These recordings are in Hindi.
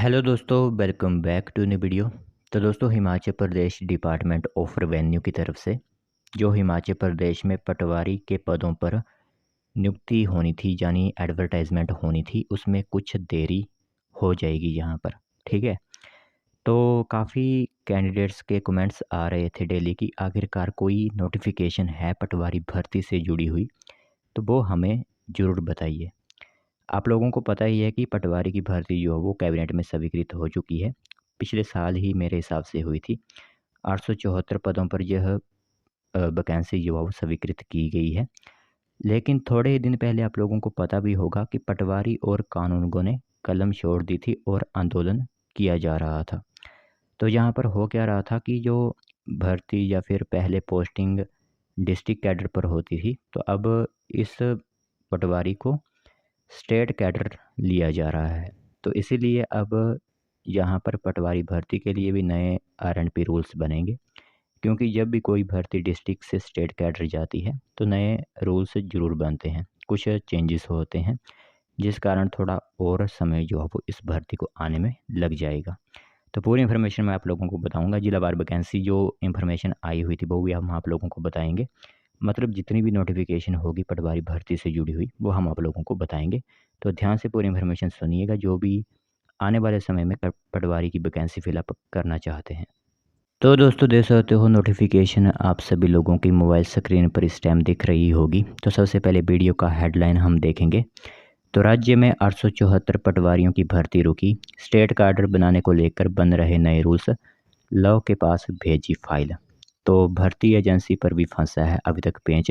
हेलो दोस्तों, welcome back to new video. तो दोस्तों, Himachal Pradesh department of revenue की तरफ से जो हिमाचल प्रदेश में पटवारी के पदों पर नियुक्ति होनी थी, यानी एडवर्टाइजमेंट होनी थी, उसमें कुछ देरी हो जाएगी यहाँ पर। ठीक है। तो काफ़ी कैंडिडेट्स के कमेंट्स आ रहे थे डेली कि आखिरकार कोई नोटिफिकेशन है पटवारी भर्ती से जुड़ी हुई, तो वो हमें ज़रूर बताइए। आप लोगों को पता ही है कि पटवारी की भर्ती जो है वो कैबिनेट में स्वीकृत हो चुकी है। पिछले साल ही मेरे हिसाब से हुई थी। 874 पदों पर यह वैकेंसी जो है वो स्वीकृत की गई है। लेकिन थोड़े ही दिन पहले आप लोगों को पता भी होगा कि पटवारी और कानूनगों ने कलम छोड़ दी थी और आंदोलन किया जा रहा था। तो यहाँ पर हो क्या रहा था कि जो भर्ती या फिर पहले पोस्टिंग डिस्ट्रिक्ट कैडर पर होती थी, तो अब इस पटवारी को स्टेट कैडर लिया जा रहा है। तो इसीलिए अब यहाँ पर पटवारी भर्ती के लिए भी नए आर&पी रूल्स बनेंगे, क्योंकि जब भी कोई भर्ती डिस्ट्रिक्ट से स्टेट कैडर जाती है तो नए रूल्स ज़रूर बनते हैं, कुछ चेंजेस होते हैं, जिस कारण थोड़ा और समय जो है वो इस भर्ती को आने में लग जाएगा। तो पूरी इन्फॉर्मेशन मैं आप लोगों को बताऊंगा। जिलावार वैकेंसी जो इन्फॉर्मेशन आई हुई थी वो भी हम आप लोगों को बताएंगे। मतलब जितनी भी नोटिफिकेशन होगी पटवारी भर्ती से जुड़ी हुई वो हम आप लोगों को बताएंगे। तो ध्यान से पूरी इन्फॉर्मेशन सुनिएगा, जो भी आने वाले समय में पटवारी की वैकेंसी फिलअप करना चाहते हैं। तो दोस्तों, देख सकते हो नोटिफिकेशन आप सभी लोगों की मोबाइल स्क्रीन पर इस टाइम दिख रही होगी। तो सबसे पहले वीडियो का हेडलाइन हम देखेंगे। तो राज्य में 874 पटवारियों की भर्ती रुकी, स्टेट कैडर बनाने को लेकर बन रहे नए रूल्स, लॉ के पास भेजी फाइल। तो भर्ती एजेंसी पर भी फंसा है अभी तक पेंच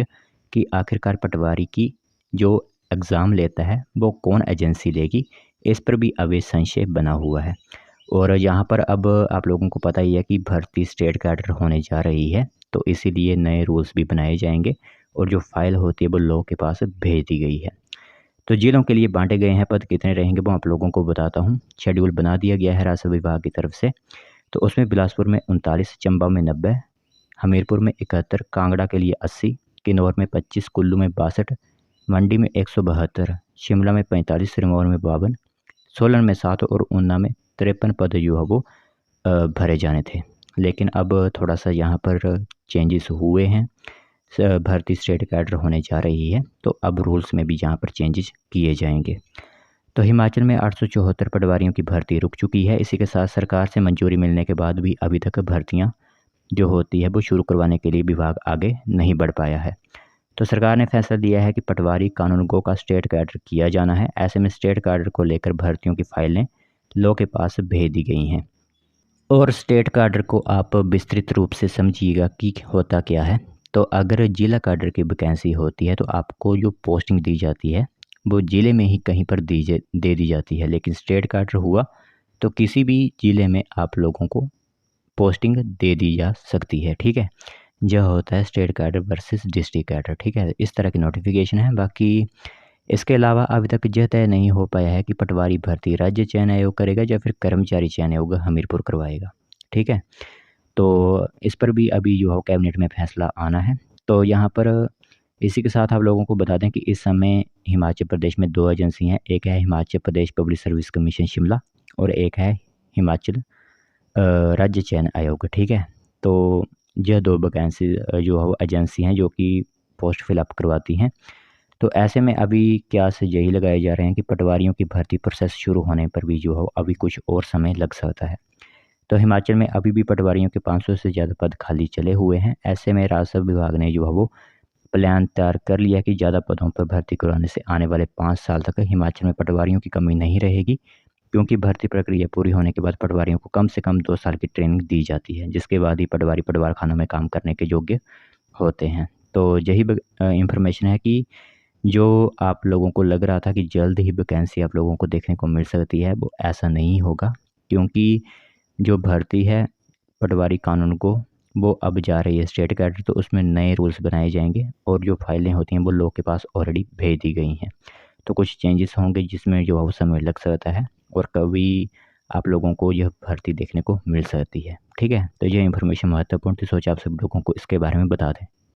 कि आखिरकार पटवारी की जो एग्ज़ाम लेता है वो कौन एजेंसी लेगी। इस पर भी अभी संशय बना हुआ है। और यहाँ पर अब आप लोगों को पता ही है कि भर्ती स्टेट कैडर होने जा रही है, तो इसीलिए नए रूल्स भी बनाए जाएंगे और जो फाइल होती है वो लॉ के पास भेज दी गई है। तो जिलों के लिए बांटे गए हैं पद, कितने रहेंगे वो आप लोगों को बताता हूँ। शेड्यूल बना दिया गया है राजस्व विभाग की तरफ से। तो उसमें बिलासपुर में 39, चंबा में 90, हमीरपुर में 71, कांगड़ा के लिए 80, किन्नौर में 25, कुल्लू में 62, मंडी में 172, शिमला में 45, सिरमौर में 52, सोलन में 7 और ऊना में 53 पद जो है वो भरे जाने थे। लेकिन अब थोड़ा सा यहाँ पर चेंजेस हुए हैं। भर्ती स्टेट कैडर होने जा रही है, तो अब रूल्स में भी यहाँ पर चेंजेस किए जाएंगे। तो हिमाचल में 874 पटवारियों की भर्ती रुक चुकी है। इसी के साथ सरकार से मंजूरी मिलने के बाद भी अभी तक भर्तियाँ जो होती है वो शुरू करवाने के लिए विभाग आगे नहीं बढ़ पाया है। तो सरकार ने फैसला लिया है कि पटवारी कानूनगो का स्टेट कैडर किया जाना है। ऐसे में स्टेट कैडर को लेकर भर्तियों की फाइलें लॉ के पास भेज दी गई हैं। और स्टेट कैडर को आप विस्तृत रूप से समझिएगा कि होता क्या है। तो अगर जिला कैडर की वैकेंसी होती है तो आपको जो पोस्टिंग दी जाती है वो ज़िले में ही कहीं पर दे दी जाती है। लेकिन स्टेट कैडर हुआ तो किसी भी ज़िले में आप लोगों को पोस्टिंग दे दी जा सकती है। ठीक है। यह होता है state cadre versus district cadre. ठीक है, इस तरह की नोटिफिकेशन है। बाकी इसके अलावा अभी तक यह तय नहीं हो पाया है कि पटवारी भर्ती राज्य चयन आयोग करेगा या फिर कर्मचारी चयन आयोग हमीरपुर करवाएगा। ठीक है। तो इस पर भी अभी जो है कैबिनेट में फैसला आना है। तो यहाँ पर इसी के साथ आप लोगों को बता दें कि इस समय हिमाचल प्रदेश में 2 एजेंसी हैं। एक है Himachal Pradesh public service commission Shimla और एक है हिमाचल राज्य चयन आयोग। ठीक है। तो यह 2 वैकेंसी जो है वो एजेंसी हैं जो कि पोस्ट फिलअप करवाती हैं। तो ऐसे में अभी क्या से यही लगाए जा रहे हैं कि पटवारियों की भर्ती प्रोसेस शुरू होने पर भी जो है अभी कुछ और समय लग सकता है। तो हिमाचल में अभी भी पटवारियों के 500 से ज़्यादा पद खाली चले हुए हैं। ऐसे में राजस्व विभाग ने जो है वो प्लान तैयार कर लिया कि ज़्यादा पदों पर भर्ती करवाने से आने वाले 5 साल तक हिमाचल में पटवारियों की कमी नहीं रहेगी, क्योंकि भर्ती प्रक्रिया पूरी होने के बाद पटवारियों को कम से कम 2 साल की ट्रेनिंग दी जाती है, जिसके बाद ही पटवारी पटवार खानों में काम करने के योग्य होते हैं। तो यही इंफॉर्मेशन है कि जो आप लोगों को लग रहा था कि जल्द ही वैकेंसी आप लोगों को देखने को मिल सकती है, वो ऐसा नहीं होगा। क्योंकि जो भर्ती है पटवारी कानून को वो अब जा रही है स्टेट कैडर, तो उसमें नए रूल्स बनाए जाएंगे और जो फाइलें होती हैं वो लोग के पास ऑलरेडी भेज दी गई हैं। तो कुछ चेंजेस होंगे जिसमें जो है वो समय लग सकता है और कभी आप लोगों को यह भर्ती देखने को मिल सकती है। ठीक है। तो यह इन्फॉर्मेशन महत्वपूर्ण थी, सोचा आप सब लोगों को इसके बारे में बता दें।